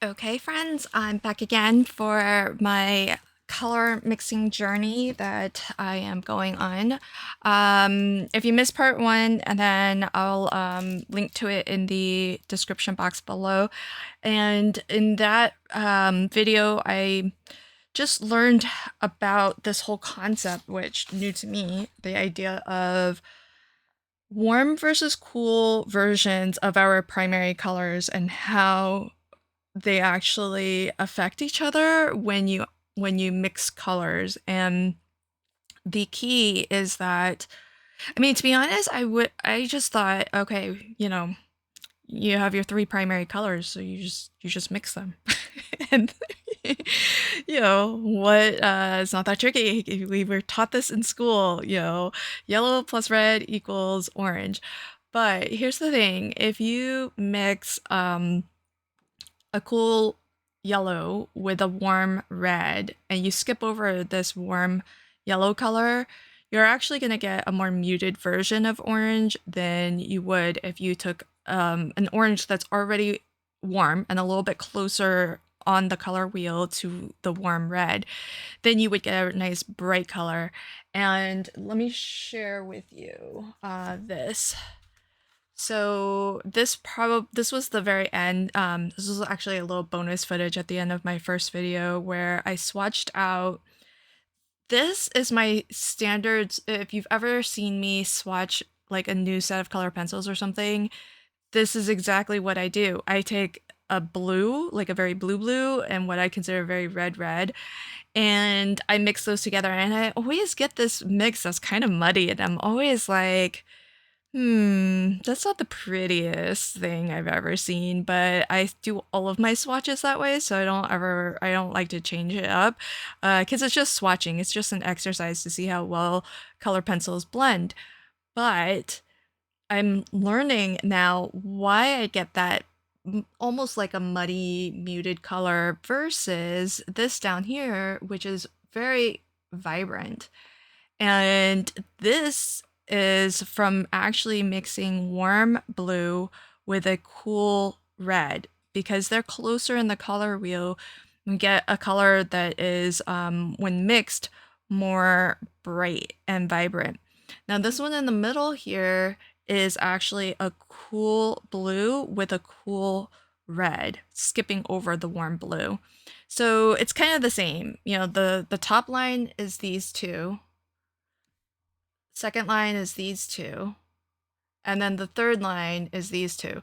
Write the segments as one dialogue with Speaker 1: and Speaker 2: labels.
Speaker 1: Okay, friends, I'm back again for my color mixing journey that I am going on. If you missed part one, and then I'll link to it in the description box below. And in that video, I just learned about this whole concept, which new to me, the idea of warm versus cool versions of our primary colors and how they actually affect each other when you mix colors. And the key is that, I mean, to be honest, I just thought, okay, you have your three primary colors, so you just mix them. And what it's not that tricky. We were taught this in school, yellow plus red equals orange. But here's the thing, if you mix a cool yellow with a warm red and you skip over this warm yellow color, you're actually going to get a more muted version of orange than you would if you took an orange that's already warm and a little bit closer on the color wheel to the warm red. Then you would get a nice bright color. And let me share with you this. So this was the very end. This was actually a little bonus footage at the end of my first video where I swatched out. This is my standards. If you've ever seen me swatch like a new set of color pencils or something, this is exactly what I do. I take a blue, like a very blue, and what I consider very red, and I mix those together. And I always get this mix that's kind of muddy, and I'm always like, that's not the prettiest thing I've ever seen, but I do all of my swatches that way, so I don't like to change it up, because it's just swatching. It's just an exercise to see how well color pencils blend. But I'm learning now why I get that almost like a muddy, muted color versus this down here, which is very vibrant. And this is from actually mixing warm blue with a cool red. Because they're closer in the color wheel, we get a color that is, when mixed, more bright and vibrant. Now this one in the middle here is actually a cool blue with a cool red, skipping over the warm blue. So it's kind of the same. The top line is these two, second line is these two, and then the third line is these two.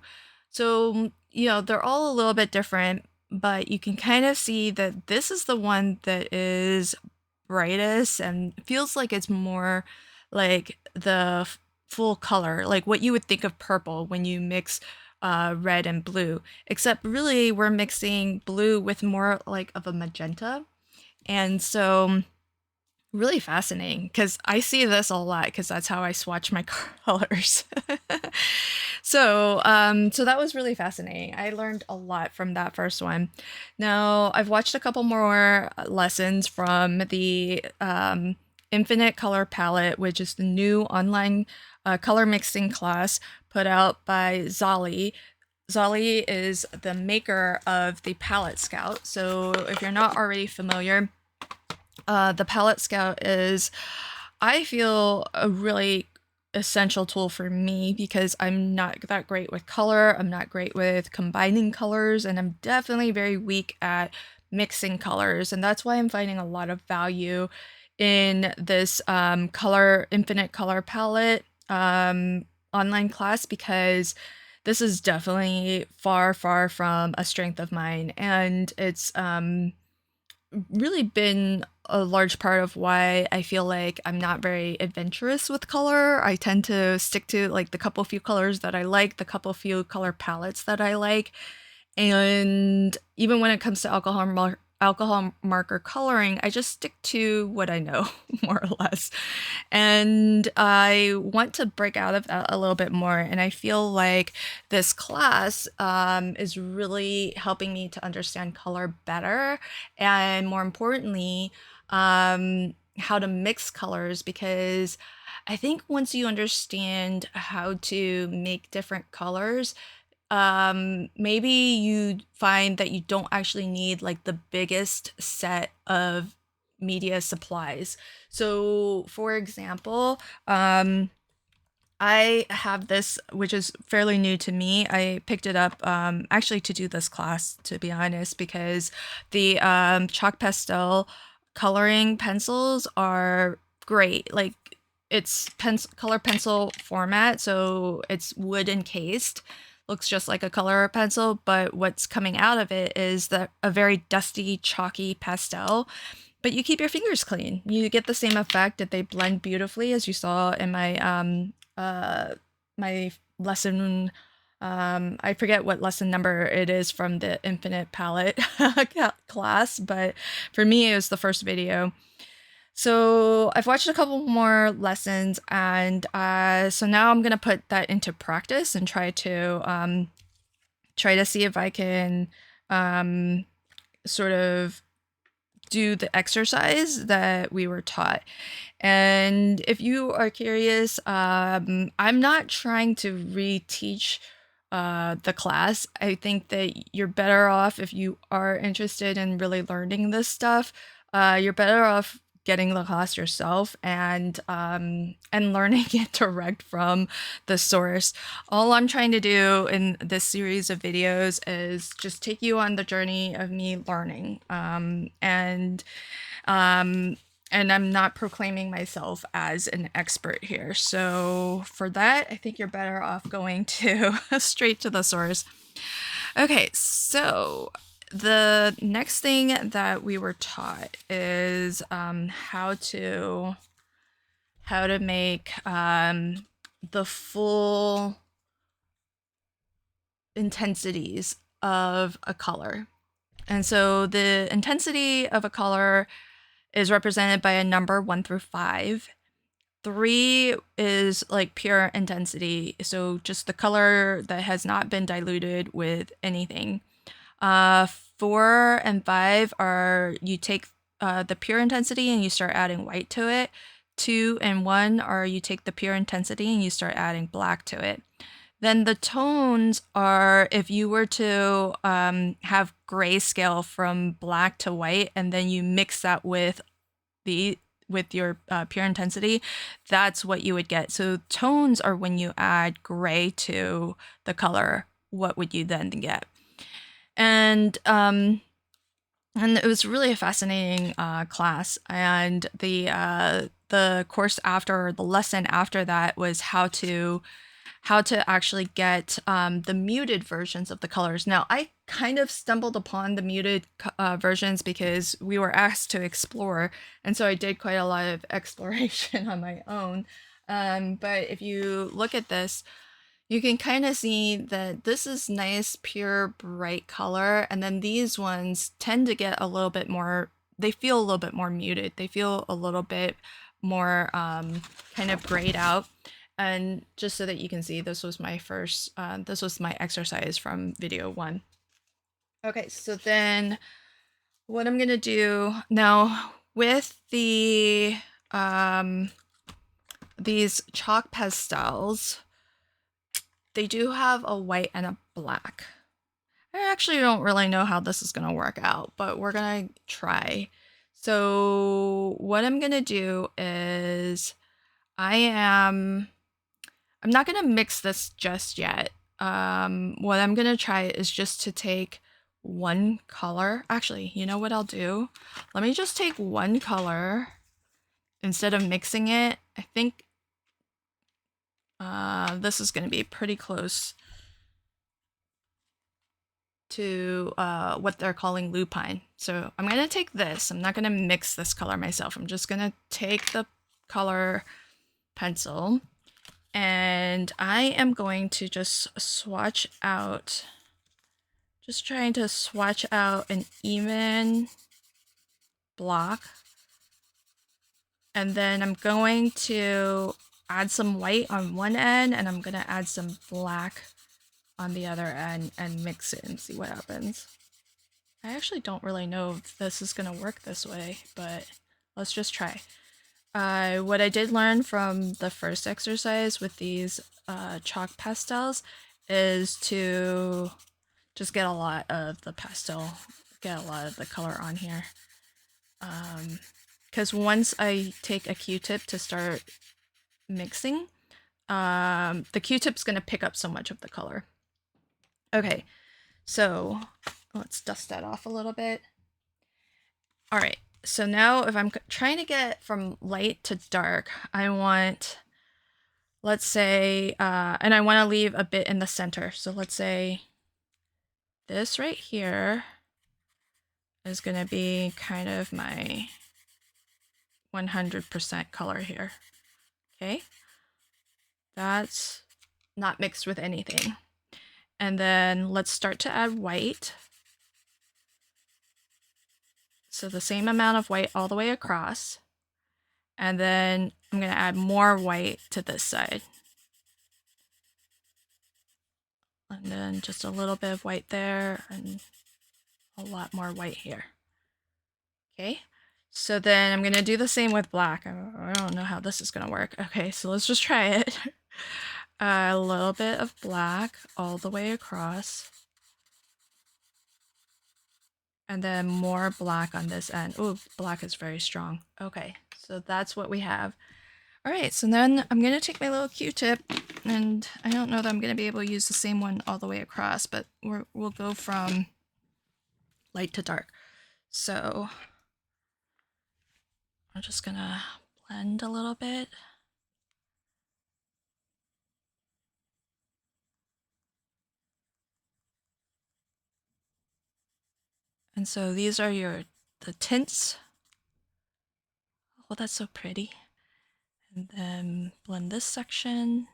Speaker 1: So, they're all a little bit different, but you can kind of see that this is the one that is brightest and feels like it's more like the full color, like what you would think of purple when you mix red and blue, except really we're mixing blue with more like of a magenta. And so really fascinating because I see this a lot because that's how I swatch my colors. So that was really fascinating. I learned a lot from that first one. Now I've watched a couple more lessons from the Infinite Color Palette, which is the new online color mixing class put out by Zolly. Zolly is the maker of the Palette Scout. So if you're not already familiar, the Palette Scout is, I feel, a really essential tool for me because I'm not that great with color. I'm not great with combining colors, and I'm definitely very weak at mixing colors. And that's why I'm finding a lot of value in this Infinite Color Palette online class, because this is definitely far, far from a strength of mine. And it's really been a large part of why I feel like I'm not very adventurous with color. I tend to stick to like the couple few colors that I like, the couple few color palettes that I like. And even when it comes to alcohol marker coloring, I just stick to what I know, more or less. And I want to break out of that a little bit more. And I feel like this class is really helping me to understand color better, and more importantly, how to mix colors, because I think once you understand how to make different colors, maybe you find that you don't actually need like the biggest set of media supplies. So for example, I have this, which is fairly new to me. I picked it up actually to do this class, to be honest, because the chalk pastel coloring pencils are great. Like it's color pencil format, so it's wood encased. Looks just like a color pencil, but what's coming out of it is a very dusty, chalky pastel. But you keep your fingers clean. You get the same effect that they blend beautifully, as you saw in my lesson. I forget what lesson number it is from the Infinite Palette class, but for me, it was the first video. So I've watched a couple more lessons, and so now I'm gonna put that into practice and try to see if I can sort of do the exercise that we were taught. And if you are curious, I'm not trying to reteach the class. I think that you're better off, if you are interested in really learning this stuff, you're better off getting the class yourself and learning it direct from the source. All I'm trying to do in this series of videos is just take you on the journey of me learning, and I'm not proclaiming myself as an expert here. So for that, I think you're better off going to straight to the source. Okay, so the next thing that we were taught is how to make the full intensities of a color. And so the intensity of a color is represented by a number 1 through 5. 3 is like pure intensity, so just the color that has not been diluted with anything. 4 and 5 are, you take the pure intensity and you start adding white to it. 2 and 1 are, you take the pure intensity and you start adding black to it. Then the tones are, if you were to have grayscale from black to white, and then you mix that with your pure intensity, that's what you would get. So tones are when you add gray to the color. What would you then get? And it was really a fascinating class. And the course after, the lesson after that, was how to actually get the muted versions of the colors. Now, I kind of stumbled upon the muted versions because we were asked to explore, and so I did quite a lot of exploration on my own. But if you look at this, you can kind of see that this is nice, pure, bright color, and then these ones tend to get a little bit more, they feel a little bit more muted. They feel a little bit more kind of grayed out. And just so that you can see, this was my first, this was my exercise from video 1. Okay, so then what I'm gonna do now with the these chalk pastels, they do have a white and a black. I actually don't really know how this is gonna work out, but we're gonna try. So what I'm gonna do is I'm not gonna mix this just yet. What I'm gonna try is just to take one color. Actually, you know what I'll do? Let me just take one color instead of mixing it. I think this is gonna be pretty close to what they're calling lupine. So I'm gonna take this. I'm not gonna mix this color myself. I'm just gonna take the color pencil, and I am going to just swatch out, just trying to swatch out an even block. And then I'm going to add some white on one end, and I'm gonna add some black on the other end and mix it and see what happens. I actually don't really know if this is gonna work this way, but let's just try. What I did learn from the first exercise with these chalk pastels is to just get a lot of the pastel, get a lot of the color on here. Because once I take a Q-tip to start mixing, the Q-tip's going to pick up so much of the color. Okay, so let's dust that off a little bit. All right, so now if I'm trying to get from light to dark, I want, let's say, and I want to leave a bit in the center. So let's say this right here is going to be kind of my 100% color here. Okay, that's not mixed with anything. And then let's start to add white. So the same amount of white all the way across. And then I'm going to add more white to this side. And then just a little bit of white there and a lot more white here. Okay, so then I'm going to do the same with black. I don't know how this is going to work. Okay, so let's just try it. A little bit of black all the way across. And then more black on this end. Oh, black is very strong. Okay, so that's what we have. All right, so then I'm going to take my little Q-tip, and I don't know that I'm going to be able to use the same one all the way across, but we'll go from light to dark. So I'm just going to blend a little bit. And so these are the tints. Oh, that's so pretty. And then blend this section.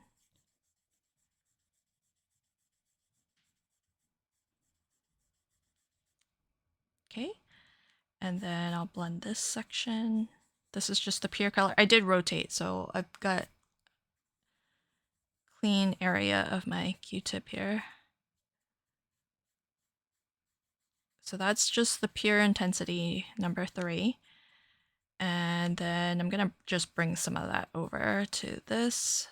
Speaker 1: Okay. And then I'll blend this section. This is just the pure color. I did rotate, so I've got clean area of my Q-tip here. So that's just the pure intensity, number 3. And then I'm gonna just bring some of that over to this.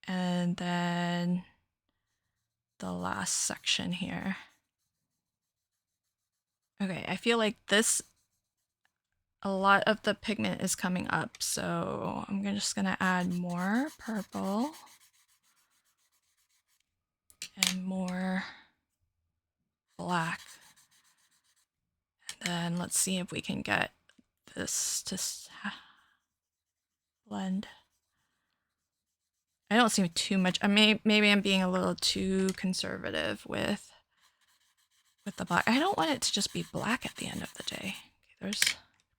Speaker 1: And then the last section here. Okay, I feel like a lot of the pigment is coming up, so I'm just gonna add more purple and more black. And then let's see if we can get this to blend. I don't see too much. Maybe I'm being a little too conservative with the black. I don't want it to just be black at the end of the day. Okay, there's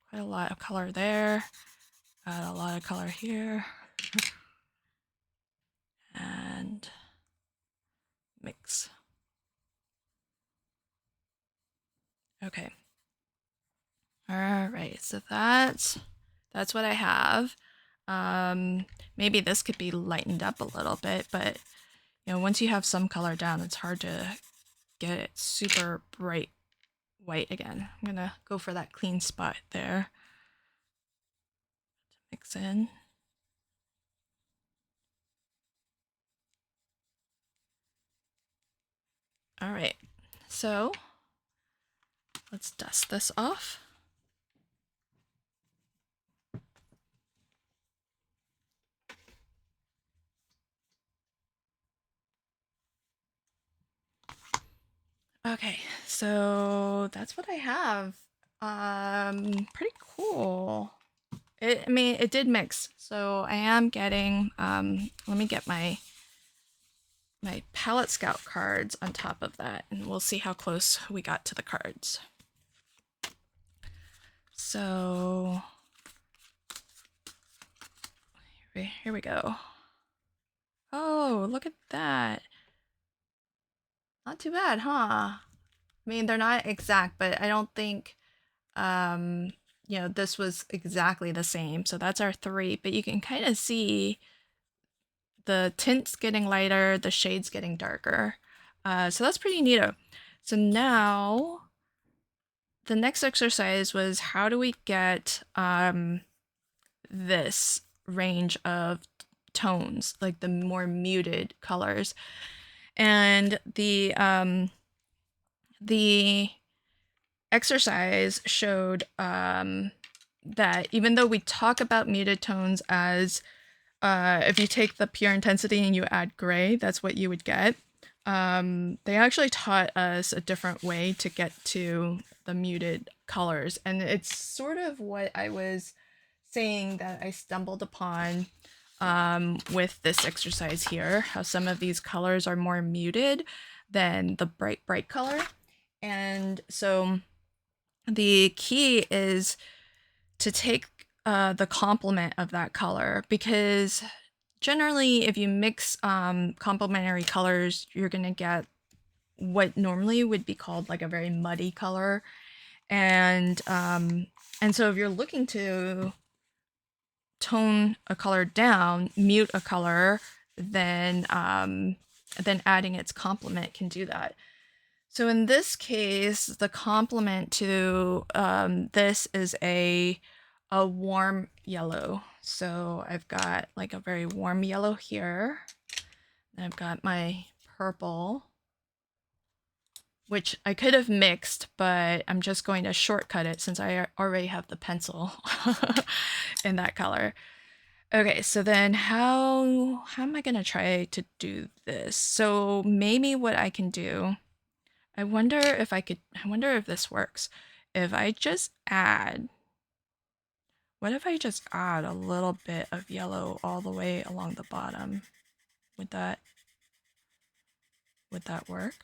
Speaker 1: quite a lot of color there. Add a lot of color here. And mix. Okay. All right, so that's what I have. Maybe this could be lightened up a little bit, but you know, once you have some color down, it's hard to get it super bright white again. I'm gonna go for that clean spot there to mix in. All right, so let's dust this off. Okay, so that's what I have. Pretty cool. I mean, it did mix, so I am getting, let me get my Palette Scout cards on top of that, and we'll see how close we got to the cards. So here we go. Oh, look at that. Not too bad, huh? I mean, they're not exact, but I don't think, you know, this was exactly the same. So that's our 3, but you can kind of see the tints getting lighter, the shades getting darker. So that's pretty neato. So now the next exercise was, how do we get this range of tones, like the more muted colors. And the exercise showed that even though we talk about muted tones as if you take the pure intensity and you add gray, that's what you would get. They actually taught us a different way to get to the muted colors. And it's sort of what I was saying that I stumbled upon with this exercise here, how some of these colors are more muted than the bright color. And so the key is to take the complement of that color, because generally if you mix complementary colors, you're going to get what normally would be called like a very muddy color. And so if you're looking to tone a color down, mute a color, then adding its complement can do that. So in this case, the complement to this is a warm yellow. So I've got like a very warm yellow here. And I've got my purple, which I could have mixed, but I'm just going to shortcut it since I already have the pencil in that color. Okay, so then how am I gonna try to do this? So maybe what I can do, I wonder if this works. If I just add, what if I just add a little bit of yellow all the way along the bottom? Would that work?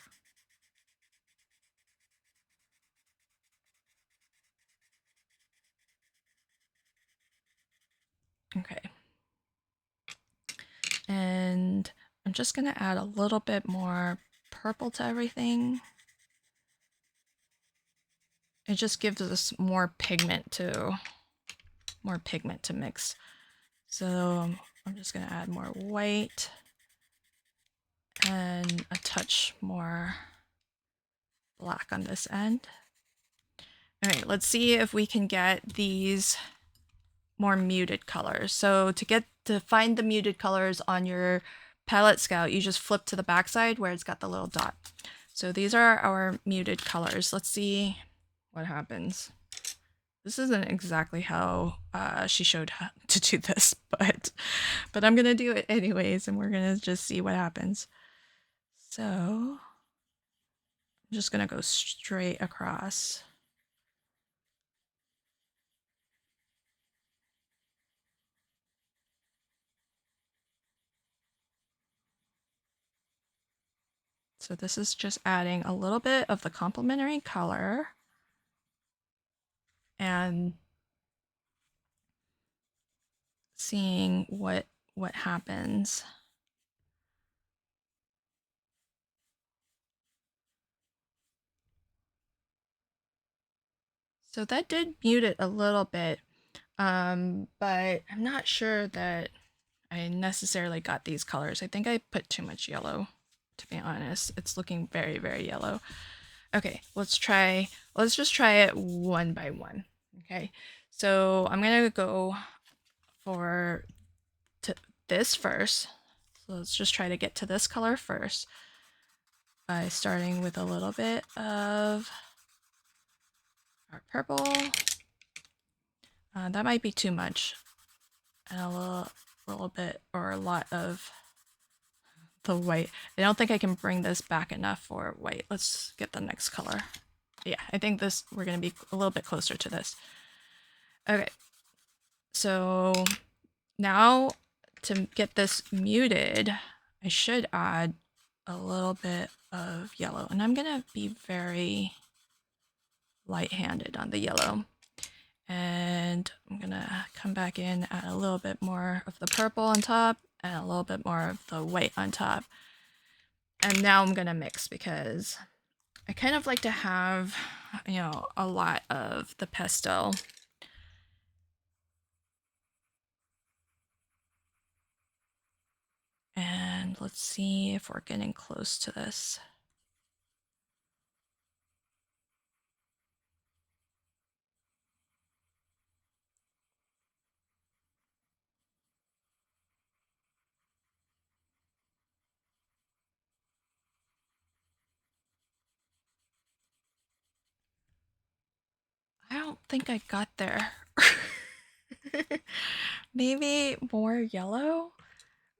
Speaker 1: Okay. And I'm just gonna add a little bit more purple to everything. It just gives us more pigment to mix. So I'm just gonna add more white and a touch more black on this end. All right, let's see if we can get these more muted colors. So to find the muted colors on your palette scout, you just flip to the backside where it's got the little dot. So these are our muted colors. Let's see what happens. This isn't exactly how she showed how to do this, but I'm gonna do it anyways, and we're gonna just see what happens. So I'm just gonna go straight across. So this is just adding a little bit of the complementary color and seeing what happens. So that did mute it a little bit, but I'm not sure that I necessarily got these colors. I think I put too much yellow, to be honest. It's looking very, very yellow. Okay, let's just try it one by one. Okay, so I'm gonna go for this first. So let's just try to get to this color first by starting with a little bit of our purple. That might be too much. And a little bit or a lot of the white. I don't think I can bring this back enough for white. Let's get the next color. Yeah, I think we're gonna be a little bit closer to this. Okay, so now to get this muted, I should add a little bit of yellow, and I'm gonna be very light-handed on the yellow. And I'm gonna come back in, add a little bit more of the purple on top and a little bit more of the white on top. And now I'm gonna mix because I kind of like to have, a lot of the pastel. And let's see if we're getting close to this. don't think I got there. Maybe more yellow?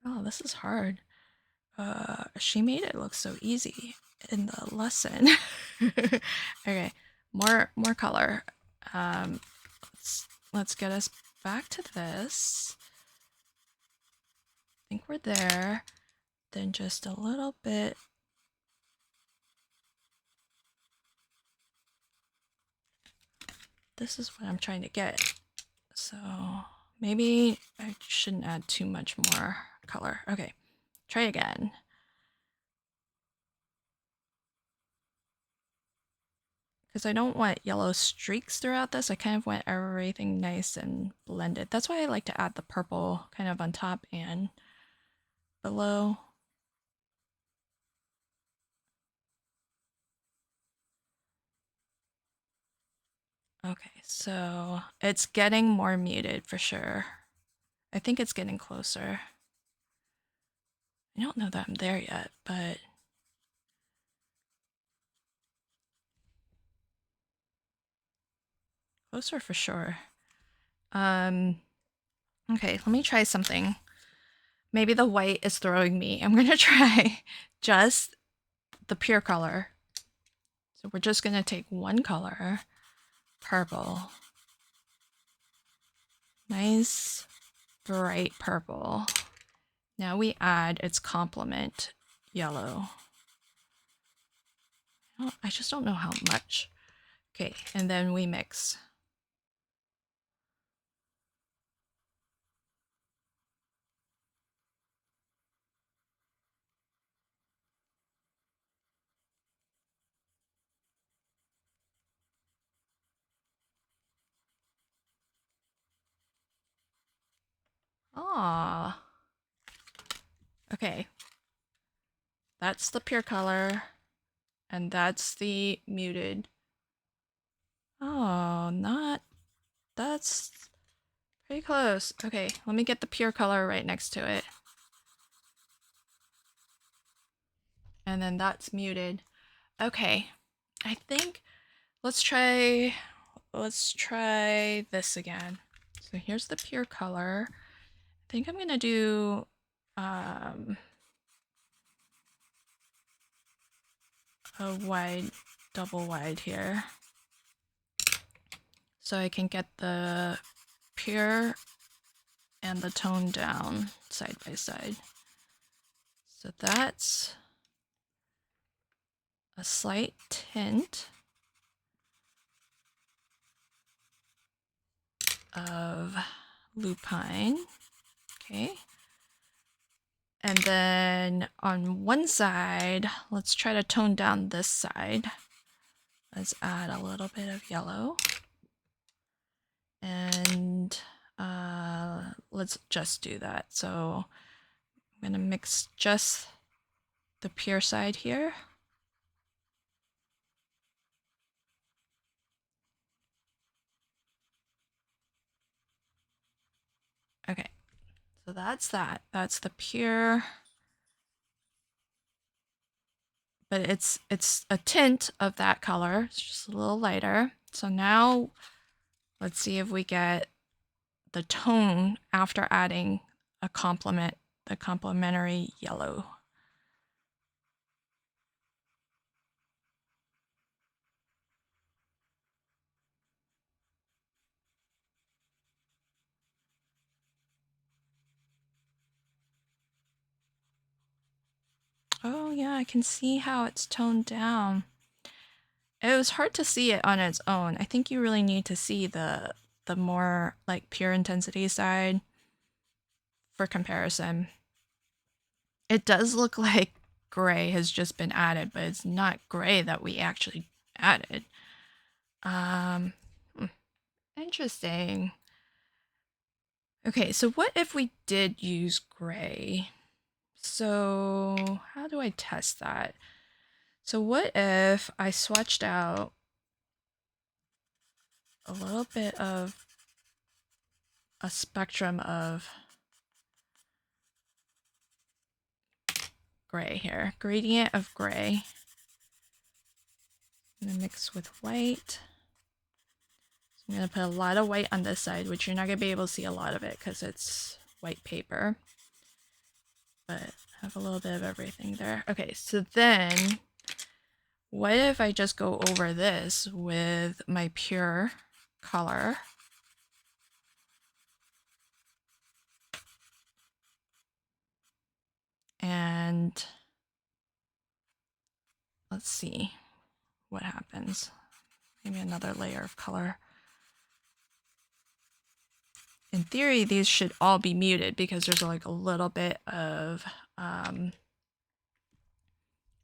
Speaker 1: Oh, this is hard. She made it look so easy in the lesson. Okay, more color. Let's get us back to this. I think we're there. Then just a little bit. This is what I'm trying to get. So maybe I shouldn't add too much more color. Okay, try again. Because I don't want yellow streaks throughout this. I kind of want everything nice and blended. That's why I like to add the purple kind of on top and below. Okay, so it's getting more muted for sure. I think it's getting closer. I don't know that I'm there yet, but closer for sure. Okay, let me try something. Maybe the white is throwing me. I'm gonna try just the pure color. So we're just gonna take one color, purple. Nice, bright purple. Now we add its complement, yellow. I just don't know how much. Okay, and then we mix. Ah. Okay. That's the pure color, and that's the muted. Oh, that's pretty close. Okay, let me get the pure color right next to it. And then that's muted. Okay, I think let's try this again. So here's the pure color. I think I'm gonna do a wide, double wide here. So I can get the pure and the tone down side by side. So that's a slight tint of lupine. Okay. And then on one side, let's try to tone down this side. Let's add a little bit of yellow. And let's just do that. So I'm gonna mix just the pure side here. Okay, so that's that. That's the pure, but it's a tint of that color. It's just a little lighter. So now let's see if we get the tone after adding a complement, the complementary yellow. Oh yeah, I can see how it's toned down. It was hard to see it on its own. I think you really need to see the more like pure intensity side for comparison. It does look like gray has just been added, but it's not gray that we actually added. Interesting. Okay, so what if we did use gray? So how do I test that? So what if I swatched out a little bit of a spectrum of gray here, gradient of gray. I'm gonna mix with white. I'm going to put a lot of white on this side, which you're not going to be able to see a lot of it because it's white paper. But I have a little bit of everything there. Okay, so then what if I just go over this with my pure color? And let's see what happens. Maybe another layer of color. In theory, these should all be muted because there's like a little bit of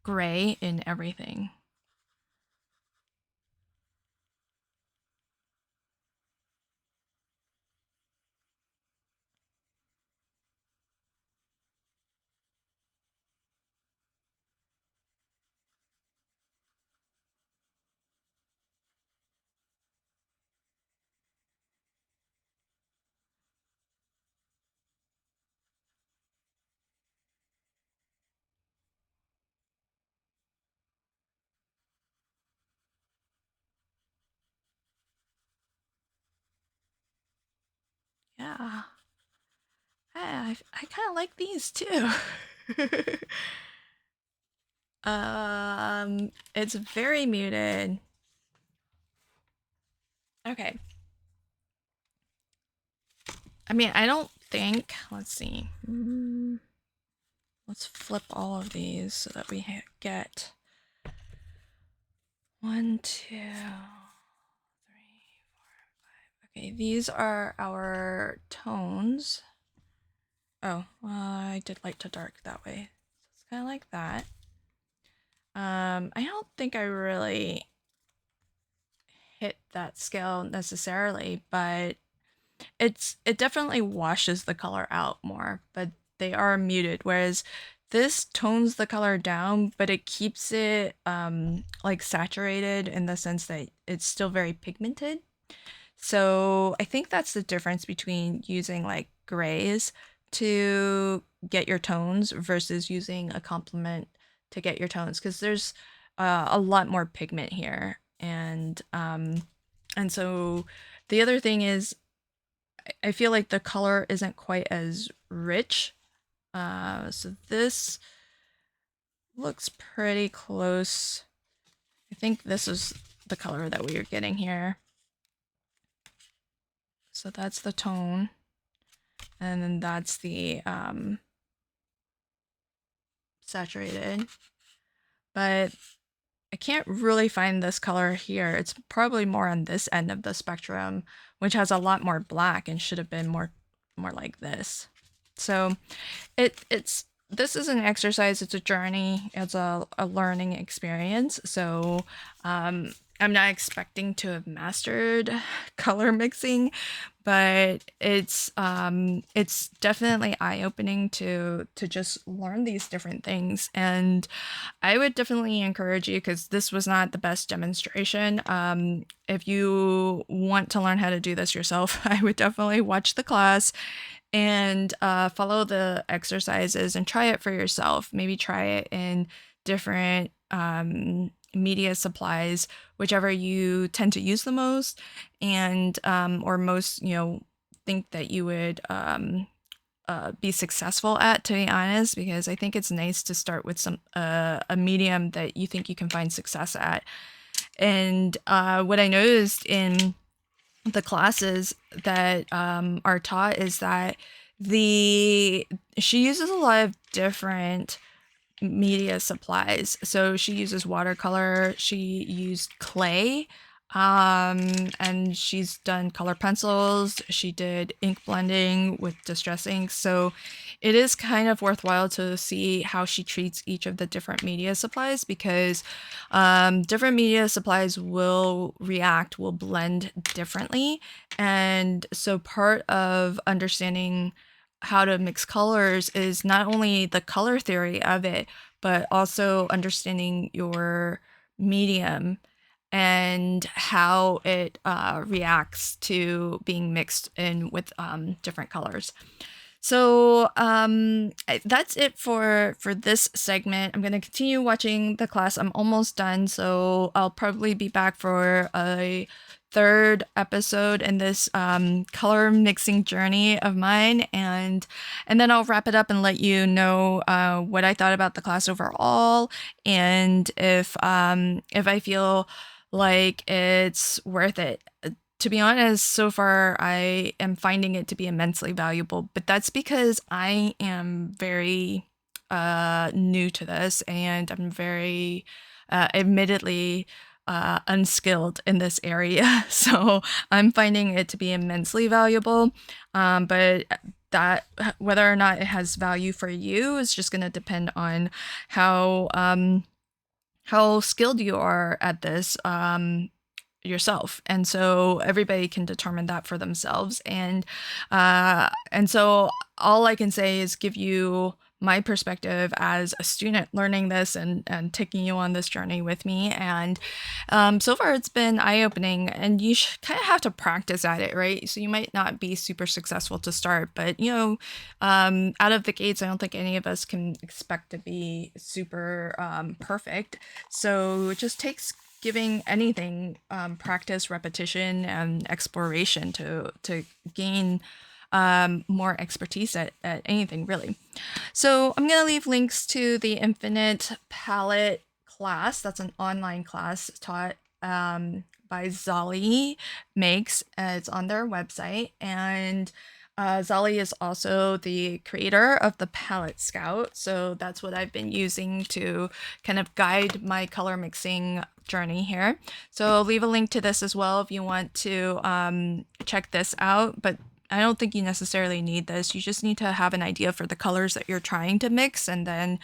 Speaker 1: gray in everything. Yeah. I kind of like these too. It's very muted. Okay. I mean, I don't think, let's see. Let's flip all of these so that we get 1, 2, 3, 4, 5. Okay, these are our tones. Oh, I did light to dark that way. So it's kind of like that. I don't think I really hit that scale necessarily, but it definitely washes the color out more, but they are muted, whereas this tones the color down, but it keeps it like saturated in the sense that it's still very pigmented. So I think that's the difference between using like grays to get your tones versus using a complement to get your tones, because there's a lot more pigment here. And so the other thing is I feel like the color isn't quite as rich. So this looks pretty close. I think this is the color that we are getting here. So that's the tone. And then that's the saturated. But I can't really find this color here. It's probably more on this end of the spectrum, which has a lot more black and should have been more like this. So this is an exercise, it's a journey, it's a learning experience. So I'm not expecting to have mastered color mixing, but it's definitely eye-opening to just learn these different things. And I would definitely encourage you, because this was not the best demonstration. If you want to learn how to do this yourself, I would definitely watch the class and follow the exercises and try it for yourself. Maybe try it in different media supplies, whichever you tend to use the most, and or most, think that you would be successful at, to be honest, because I think it's nice to start with some a medium that you think you can find success at. And what I noticed in the classes that are taught is that she uses a lot of different media supplies. So she uses watercolor, she used clay, and she's done color pencils, she did ink blending with distress ink. So it is kind of worthwhile to see how she treats each of the different media supplies, because different media supplies will blend differently. And so part of understanding how to mix colors is not only the color theory of it, but also understanding your medium and how it reacts to being mixed in with different colors. So that's it for this segment. I'm going to continue watching the class. I'm almost done, so I'll probably be back for a third episode in this color mixing journey of mine, and then I'll wrap it up and let you know what I thought about the class overall, and if I feel like it's worth it. To be honest, so far I am finding it to be immensely valuable, but that's because I am very new to this, and I'm very admittedly unskilled in this area. So I'm finding it to be immensely valuable. But that whether or not it has value for you is just going to depend on how skilled you are at this yourself. And so everybody can determine that for themselves. And so all I can say is give you my perspective as a student learning this, and taking you on this journey with me. And so far it's been eye-opening, and you kind of have to practice at it, right? So you might not be super successful to start, but out of the gates, I don't think any of us can expect to be super perfect. So it just takes giving anything practice, repetition, and exploration to gain more expertise at anything, really. So I'm going to leave links to the Infinite Palette class. That's an online class taught by Zali Makes. It's on their website. And Zali is also the creator of the Palette Scout. So that's what I've been using to kind of guide my color mixing journey here. So I'll leave a link to this as well if you want to check this out. But I don't think you necessarily need this. You just need to have an idea for the colors that you're trying to mix, and then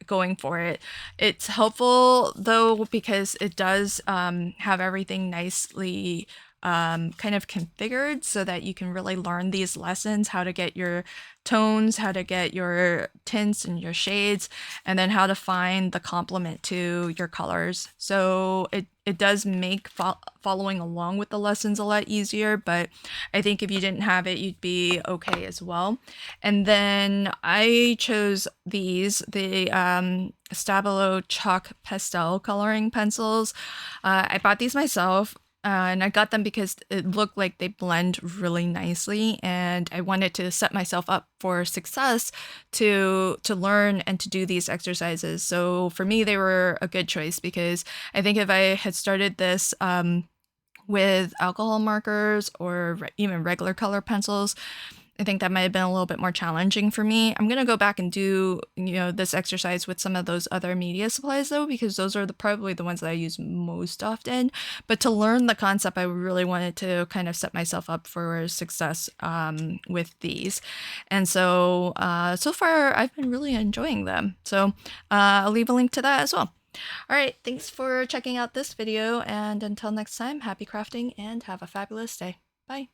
Speaker 1: going for it. It's helpful though, because it does have everything nicely kind of configured so that you can really learn these lessons, how to get your tones, how to get your tints and your shades, and then how to find the complement to your colors. So it does make following along with the lessons a lot easier, but I think if you didn't have it, you'd be okay as well. And then I chose the Stabilo Chalk Pastel coloring pencils. I bought these myself. And I got them because it looked like they blend really nicely, and I wanted to set myself up for success to learn and to do these exercises. So for me, they were a good choice, because I think if I had started this with alcohol markers or even regular color pencils, I think that might have been a little bit more challenging for me. I'm going to go back and do, this exercise with some of those other media supplies though, because those are probably the ones that I use most often. But to learn the concept, I really wanted to kind of set myself up for success with these. And so, so far I've been really enjoying them. So I'll leave a link to that as well. All right, thanks for checking out this video, and until next time, happy crafting and have a fabulous day. Bye.